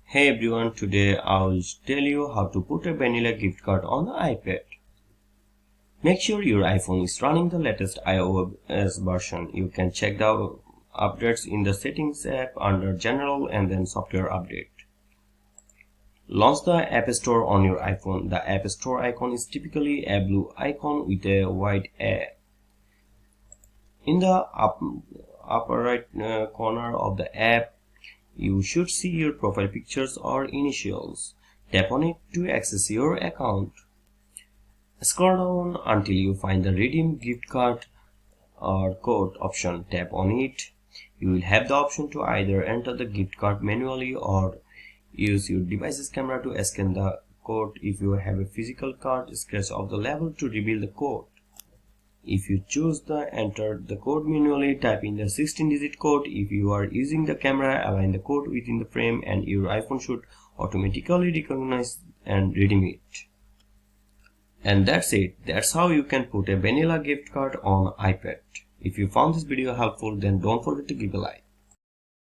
Hey everyone, today I'll tell you how to put a vanilla gift card on the iPad. Make sure your iPhone is running the latest iOS version. You can check the updates in the Settings app under General and then Software Update. Launch the App Store on your iPhone. The App Store icon is typically a blue icon with a white A. In the upper right corner of the app, you should see your profile pictures or initials. Tap on it to access your account. Scroll down until you find the Redeem Gift Card or Code option. Tap on it. You will have the option to either enter the gift card manually or use your device's camera to scan the code. If you have a physical card, scratch off the label to reveal the code. If you choose to enter the code manually, type in the 16-digit code. If you are using the camera, align the code within the frame and your iPhone should automatically recognize and redeem it. And that's it. That's how you can put a vanilla gift card on iPad. If you found this video helpful, then don't forget to give a like.